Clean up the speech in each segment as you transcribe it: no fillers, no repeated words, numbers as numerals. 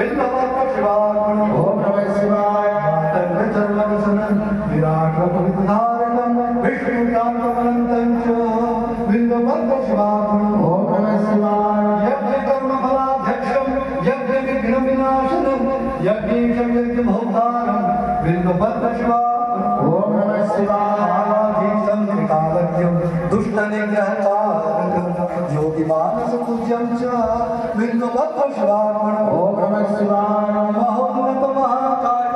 बिल्वपत्र शिवार्पणम् ओम नमः शिवाय मातंग सर्वगसनं विराट पवित्रधारणं विष्णुकान्तमनन्तं च बिल्वपत्र शिवार्पणम् ओम नमः शिवाय यज्ञकर्मफलाध्यक्षं यज्ञविघ्नविनाशनं यज्ञेशं यज्ञभोक्तारं बिल्वपत्र शिवार्पणम् ओम नमः शिवाय आराधीशं त्रिकालज्ञं दुष्टनिग्रहकारकं ज्योतिमानसपूज्यं च बिल्वपत्र शिवार्पणम् ओम नमः शिवाय महोन्नत महाकाय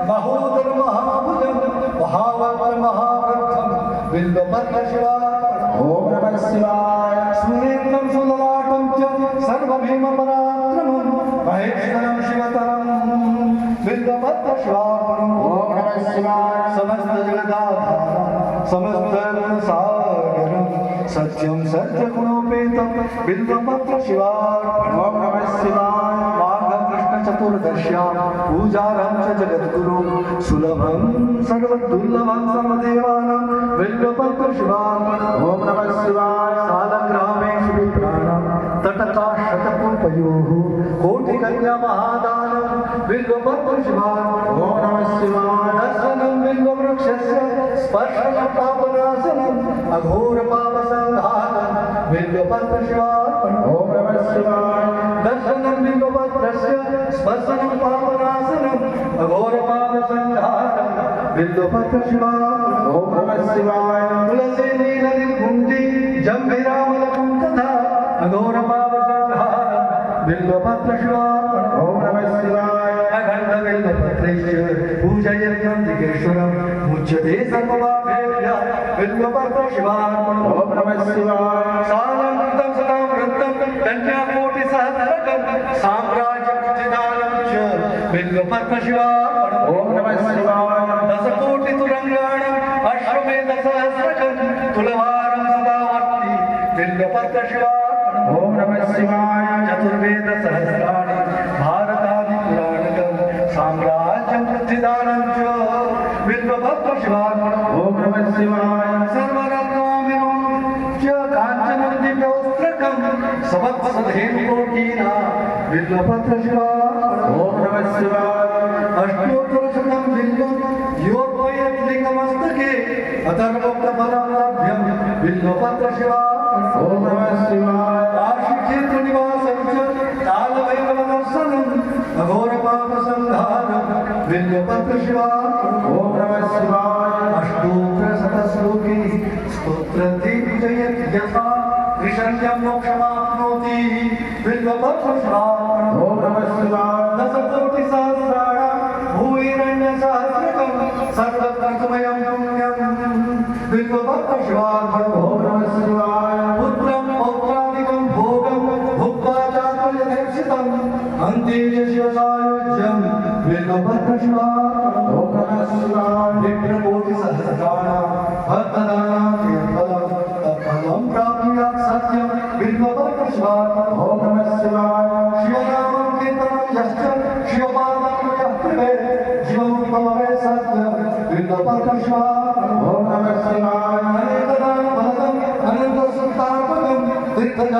महोदर महाभुजं महावक्र महावृद्धं बिल्वपत्र शिवार्पणम् ओम नमः शिवाय सुरेन्द्रं सुललाटं च सर्वभीमपराक्रमं महेश्वरं शिवतरं बिल्वपत्र शिवार्पणम् ओम नमः शिवाय समस्त जगदाधारं समस्त गुणसागरं सत्यं सत्यगुणोपेतं बिल्वपत्र शिवार्पणम् ओम नमः शिवाय माघ कृष्ण चतुर्दश्यां पूजारं च जगद्गुरु सुलभं सर्वदुर्लभं सर्वदेवानां बिल्वपत्र शिवार्पणम् ओम नमः शिवाय सालग्रामेषु विप्राणां तटकाशतपुल्पयोः कोटिकन्या महादानं बिल्वपत्र शिवार्पणम् ओम नमः शिवाय दर्शनं बिल्ववृक्षस्य स्पर्शनं पापनाशनम् अघोरपापसंहारं बिल्वपत्र शिवार्पणम् ओम नमः शिवाय दर्शनं बिल्वपत्रस्य स्पर्शनं पापनाशनम् अघोरपापसंहारं बिल्वपत्र शिवार्पणम् ओम नमः शिवाय तुलसी नीलनिकुञ्जी जम्भिरामलकुञ्जधा अघोरपापसंहारं बिल्वपत्र शिवार्पणम् ओम नमः शिवाय अखण्ड बिल्वपत्रैश्च पूजयन्तं दिगेश्वरं मुच्यते सर्वपापेभ्यः बिल्वपत्र शिवार्पणम् ओम नमः शिवाय सालङ्कृतं सदावृत्तं कन्याकोटिसहस्रकं साम्राज्यवृद्धिदानं च बिल्वपत्र शिवार्पणम् ओम नमः शिवाय दशकोटितुरङ्गाणम् अश्वमेधसहस्रकं तुलभारं सदावर्ति बिल्वपत्र शिवार्पणम् ओम नमः शिवाय चतुर्वेदसहस्राणि भारतादिपुराणकं साम्राज्यवृद्धिदानं च बिल्वपत्र शिवार्पणम् ओम नमः शिवाय सर्वरत्नामिनं च काञ्चनं दिव्यवस्त्रकं सवत्सधेनुकोटीना बिल्वपत्र शिवार्पणम् ओम नमः शिवाय अष्टोत्तरशतं बिल्वं योर्पयद्लिङ्गमस्तके अथर्वप्रफलं लभ्यं बिल्वपत्र शिवार्पणम् ओम नमः शिवाय काशीक्षेत्रनिवासं च कालभैरवदर्शनम् अघोरपापसंहारं बिल्वपत्र शिवार्पणम् ओम नमः शिवाय अष्टोत्तरशतश्लोकी स्तोत्रदिग्विजयति यथा त्रिशल्यं मोक्षमाप्नोति बिल्वपत्र शिवार्पणम् ओम नमः शिवाय दशकोटिसहस्राणां भूयिरण्यसहस्रकं सर्वत्रसमयं पुण्यं बिल्वपत्र शिवार्पणम् ओम नमः शिवाय पुत्रं पौत्रादिकं भोगं भुक्त्वा चातुर्यदीक्षितम् अन्ते शिवसायुज्यं बिल्वपत्र शिवार्पणम् ओम नमः शिवाय विप्रकोटिसहस्राणां भक्तदानां तीर्थफलं तत्फलं प्राप्नुयात् सत्यं बिल्वपत्र शिवार्पणम् ओम नमः शिवाय शिवनामं कीर्तनं यश्च शिवपादं यः कृपेत् जीवमुक्तमवे सत्यं बिल्वपत्र शिवार्पणम् ओम नमः शिवाय